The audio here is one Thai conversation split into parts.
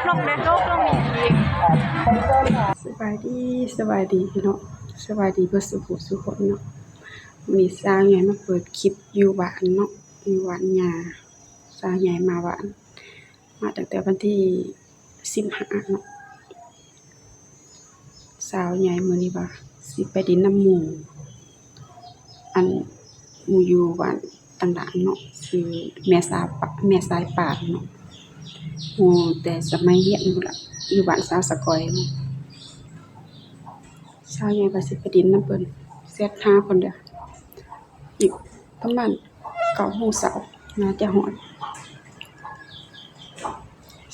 กลงเด็ดโลกลงมีอีกสบายดีพี่น้องสบายดีเพื่อสุขสุขคนเนาะมีสาวใหญ่มาเปิดคลิปอยู่บ้านเนาะอยู่บ้านยาสาวใหญ่มาบ้านมาตั้งแต่วันที่15เนาะสาวใหญ่มื้อนี้ว่าสิไปดินน้ำหมู่อันหมู่อยู่บ้านต่างๆเนาะคือแม่สายป่านเนาะหมู่แต่สมัยเรียนพุ่นล่ะอยู่บ้านสาวสะกอยเนาะสาวใหญ่ว่าสิไปดินน้ำเพิ่นเสียหาเพิ่นเด้ออีกประมาณ9 โมงเช้าน่าจะฮอด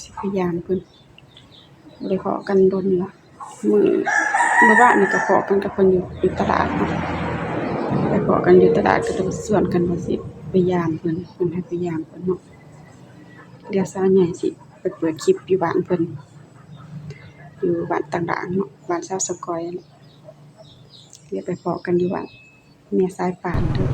สิพยายามเพิ่นบ่ได้ขอกันดนละมื้อวานนี่ก็ขอกันกับเพิ่นอยู่ตลาดเนาะไปขอกันอยู่ตลาดก็ต้องชวนกันว่าสิไปยามเพิ่นให้ไปยามเพิ่นเนาะเดี๋ยวสาวใหญ่สิไปเปิดคลิปอยู่บ้านเพิ่นอยู่บ้านต่างๆเนาะบ้านสาวสะกอยเนาะเดี๋ยวไปพ้อกันอยู่บ้านแม่สายป่านเด้อ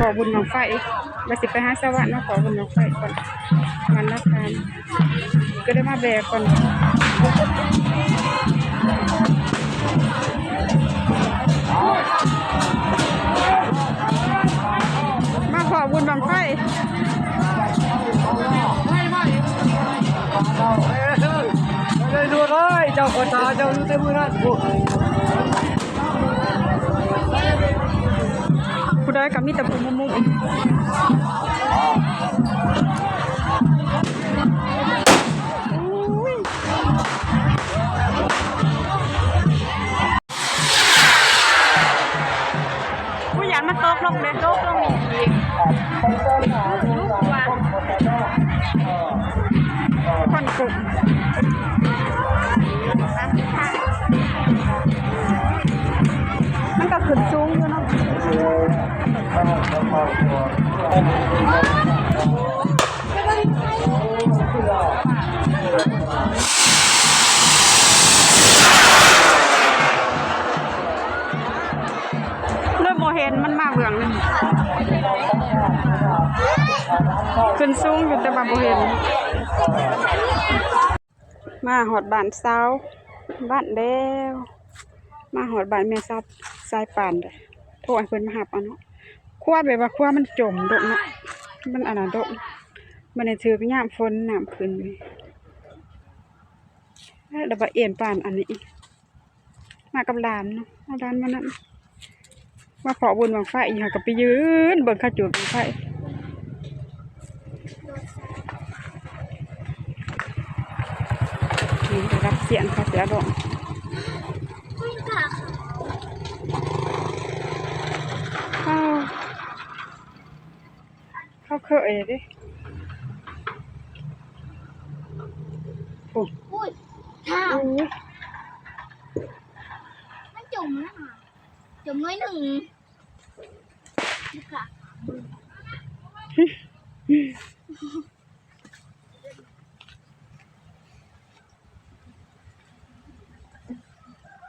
ขอบุญบั้งไฟว่าสิไปหาสวรรค์เนาะขอบุญบั้งไฟก่อนวันละทานก็ได้มาแบกก่อนมาขอบุญบั้งไฟได้ดูเลยเจ้าคนตาเจ้าอยู่เต็มมือนั่นผู้ใดก็มีแต่ผู้มุมผู้หญิงมันตกลงเด็ดโลกลงมีอีกคนกลุ่มมันก็ขึ้นสูงอยู่เนาะเริ่มโมเห็นมันมาเบื้องนึงขึ้นสูงอยู่แต่ว่าโมเห็นมาหอดบ้านสาวบ้านแล้วมาหอดบ้านแม่ซับสายป่านเลยโทรให้เพิ่นมาหับเอาเนาะครัวแบบว่าครัวมันจมดกเนาะมันอันนั้นดกมันได้ถือกยามฝนน้ำขึ้นแล้วบ่เอ็นป่านอันนี้มากับหลานเนาะเอาหลานมานั่นมาขอบุญบั้งไฟอีกก็ไปยืนเบิ่งเขาจุดบั้งไฟนี่ได้รับเสียงเขาเสียดอกเขาเคยดิโอ้อุ้ยท้าวมันจมแล้วค่ะจมน้อยหนึ่งนี่ค่ะ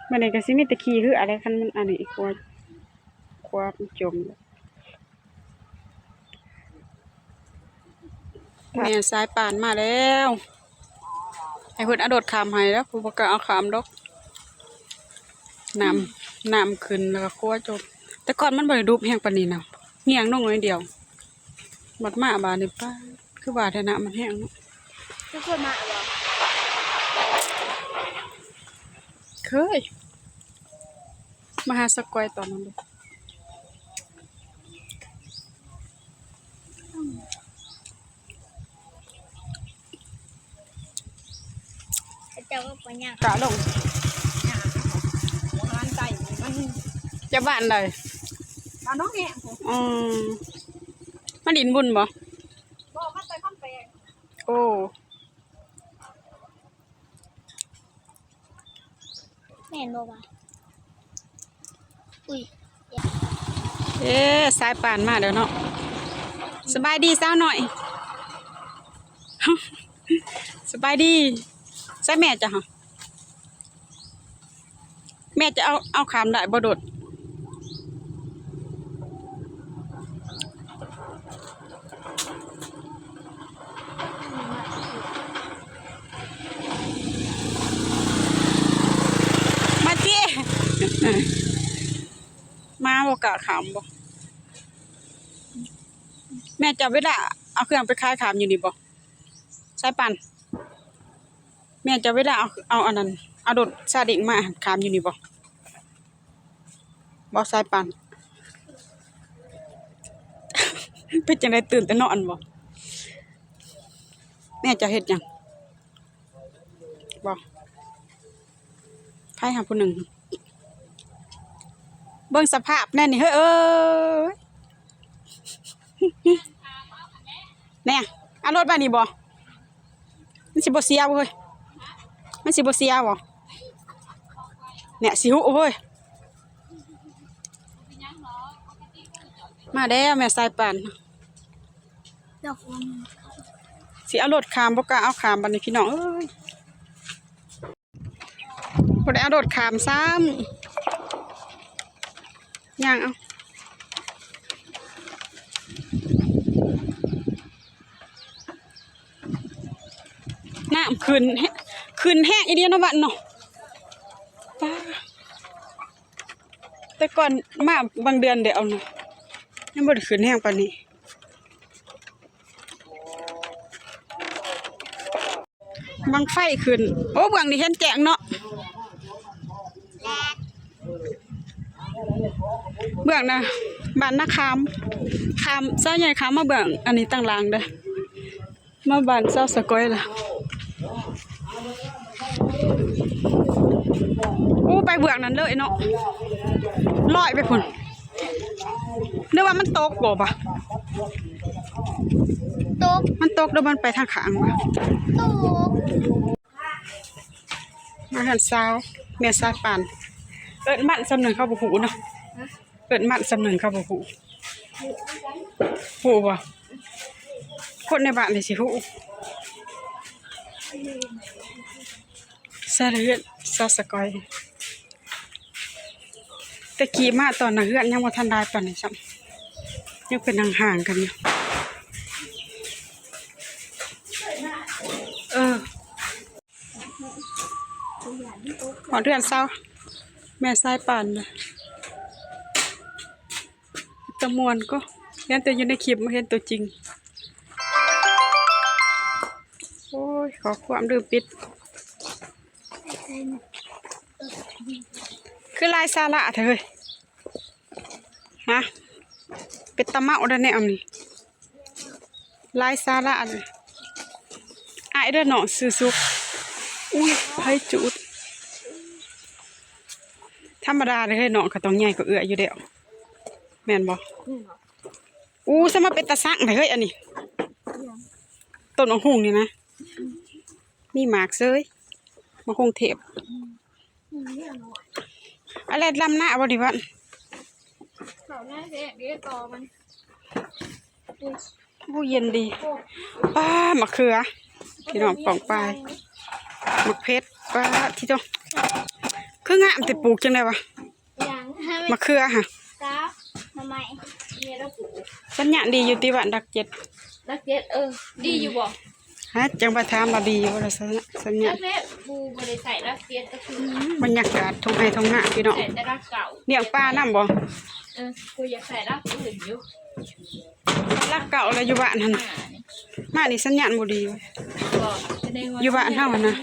มันนี่ก็สิมีแตะขี้คืออะไรคันมันอันนี้กลัวมันจมแม่สายป่านมาแล้วให้เพิ่นเอาโดดขามให้แล้วผู้บ่กล้าเอาขามดอกน้ำขึ้นแล้วก็ครัวจมแต่ก่อนมันบ่ได้ดุบแฮงปานนี้นะเหี่ยงลงหน่อยเดียวบัดมาบาดนี้ป้าคือว่าแต่น้ำมันแห้งเนาะทุกคนมาเหรอเคยมาหาสกอยตอนนั้นเลยเจ้าก็ปัญญาก ะลงร้านไก่มัน จะบ้านใดบ้านน้องแง่อืมมาดินบุญบ่บอกมาใส่ข้าวแปง โอ้ แม่นบ่วะ อุ้ย สายป่านมาเดี๋ยวเนาะสบายดีสาวหน่อย สบายดีใช่แม่จ้ะฮะแม่จะเอาขามได้บ่โดดมาเจ้ มาบ่กะขามบ่แม่จะเวลาเอาเครื่องไปขายขามอยู่นี่บ่ใช่ปันแม่จะเวลาเอาอันนั้นเอาโดดซาเด็กมาขามอยู่นี่บ่ใช่ปัน เป็นจังได๋ตื่นแต่นอนบ่แม่จะเฮ็ดหยังบ่ไผหาผู้หนึ่งเบิ่งสภาพแน่นี่เฮ้ยเอ้ยแน่เอารถมานี่บ่มันสิบ่เสียบ่เฮ้ยมันสิบ่เสียบ่เนี่ยสิหุเฮ้ยมาแล้วแม่สายป่าน ดอกลม สิเอารถขามบ่กล้าเอาขามบัดนี้พี่น้องเอ้ยบ่ได้เอารถขามซ้ำย่างเอาน้ำขึ้นแห้งอีเดียนวันเนาะป้าแต่ก่อนมาบางเดือนเดี๋ยวเอาเนาะยังบ่ได้ขึ้นแห้งปานนี้บางไฟขึ้นโอ้เบื้องนี่เห็นแจ้งเนาะเบื้องนะบ้านนาคามซาใหญ่คามมาเบื้องอันนี้ตั้งรางเด้อมาบ้านเซาสะก้อยล่ะโอ้ไปเบื้องนั้นเลยเนาะลอยไปพุ่นนึกว่ามันตกบ่ปะ ตก มันตกแล้วมันไปทางข้างวะ ตก มาหันสาวแม่สายปานเอิ้นมันสำนึงเข้าบ่ฮู้เนาะเอิ้นมันสำนึงเข้าบ่ฮู้ฮู้บ่คนในบ้านนี่สิฮู้ซาเรือนซาสกอยตะกี้มาตอนน่ะเฮือนยังบ่ทันได้ปานนี้ซ้ำยังเป็นห่างๆกันอยู่ขอเดือนเศร้าแม่สายป่านนะตะมวนก็เห็นแต่อยู่ในคลิปมาเห็นตัวจริงโอ้ยขอความดื้อปิดคือลายซาละเถอะเฮ้ยฮะเป็นตะเมาได้แน่อำนี่ลายซาละเลยไอ้เด้อเนาะซื้อซุกอุ้ยให้จุดธรรมดาเลยเฮ้ยเนาะก็ต้องใหญ่กว่าเอื้ออยู่เด้อแม่นบ่อู้ซะมาเป็นตะสังเฮ้ยอันนี้ต้นมะฮุ่งนี่นะมีหมากเซยมะฮุ่งเทพอะไรลำหน้าบ่ดิวัน เขาหน้าเด็กเด็กต่อมัน ผู้เย็นดีป้ามะเขือพี่น้องป่องปลายมะเพชรป้าที่จ้องคืองามแต่ปลูกจังได๋วะ อย่าง มะเขือค่ะ ก้าทำไมเนี่ยเราปลูก สัญญาณดีอยู่ที่บ้านดักเจ็ด รักเจ็ดดีอยู่บ่ ฮะจังว่าถามว่าดีบ่ล่ะสัญญา รั ณ กเจ็ดบูบริใส่รักเจ็ดก็คือบ รรยากาศทุ่งไร่ทุ่งนาพี่น้อง ใส่แต่รักเก่า เลี้ยงปลานำบ่ กูอยากใส่รักอื่นอยู่ รักเก่าแล้วอยู่บ้านหั่น นี่ มานี่สัญญาณบ่ดีเว้ย ก็แสดงว่า อยู่บ้านเฮาหั่นนะ